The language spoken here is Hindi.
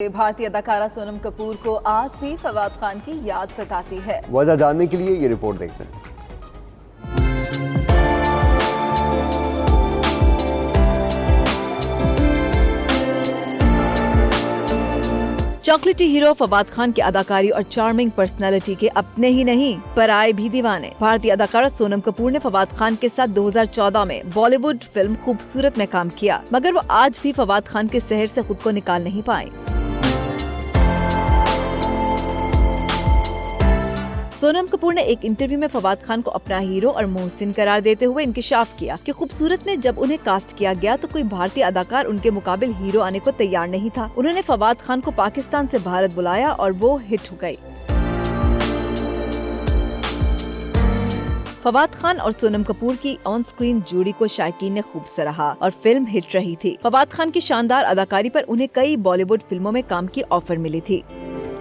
भारतीय अदाकारा सोनम कपूर को आज भी फवाद खान की याद सताती है। वजह जानने के लिए ये रिपोर्ट देखते हैं। चॉकलेटी हीरो फवाद खान की अदाकारी और चार्मिंग पर्सनैलिटी के अपने ही नहीं पराए भी दीवाने। भारतीय अदाकारा सोनम कपूर ने फवाद खान के साथ 2014 में बॉलीवुड फिल्म खूबसूरत में काम किया, मगर वो आज भी फवाद खान के शहर से खुद को निकाल नहीं पाए। सोनम कपूर ने एक इंटरव्यू में फवाद खान को अपना हीरो और मोहसिन करार देते हुए इंकशाफ किया कि खूबसूरत में जब उन्हें कास्ट किया गया तो कोई भारतीय अदाकार उनके मुकाबिल हीरो आने को तैयार नहीं था। उन्होंने फवाद खान को पाकिस्तान से भारत बुलाया और वो हिट हो गई। फवाद खान और सोनम कपूर की ऑन स्क्रीन जोड़ी को शायकीन ने खूब सराहा और फिल्म हिट रही थी। फवाद खान की शानदार अदाकारी पर उन्हें कई बॉलीवुड फिल्मों में काम की ऑफर मिली थी।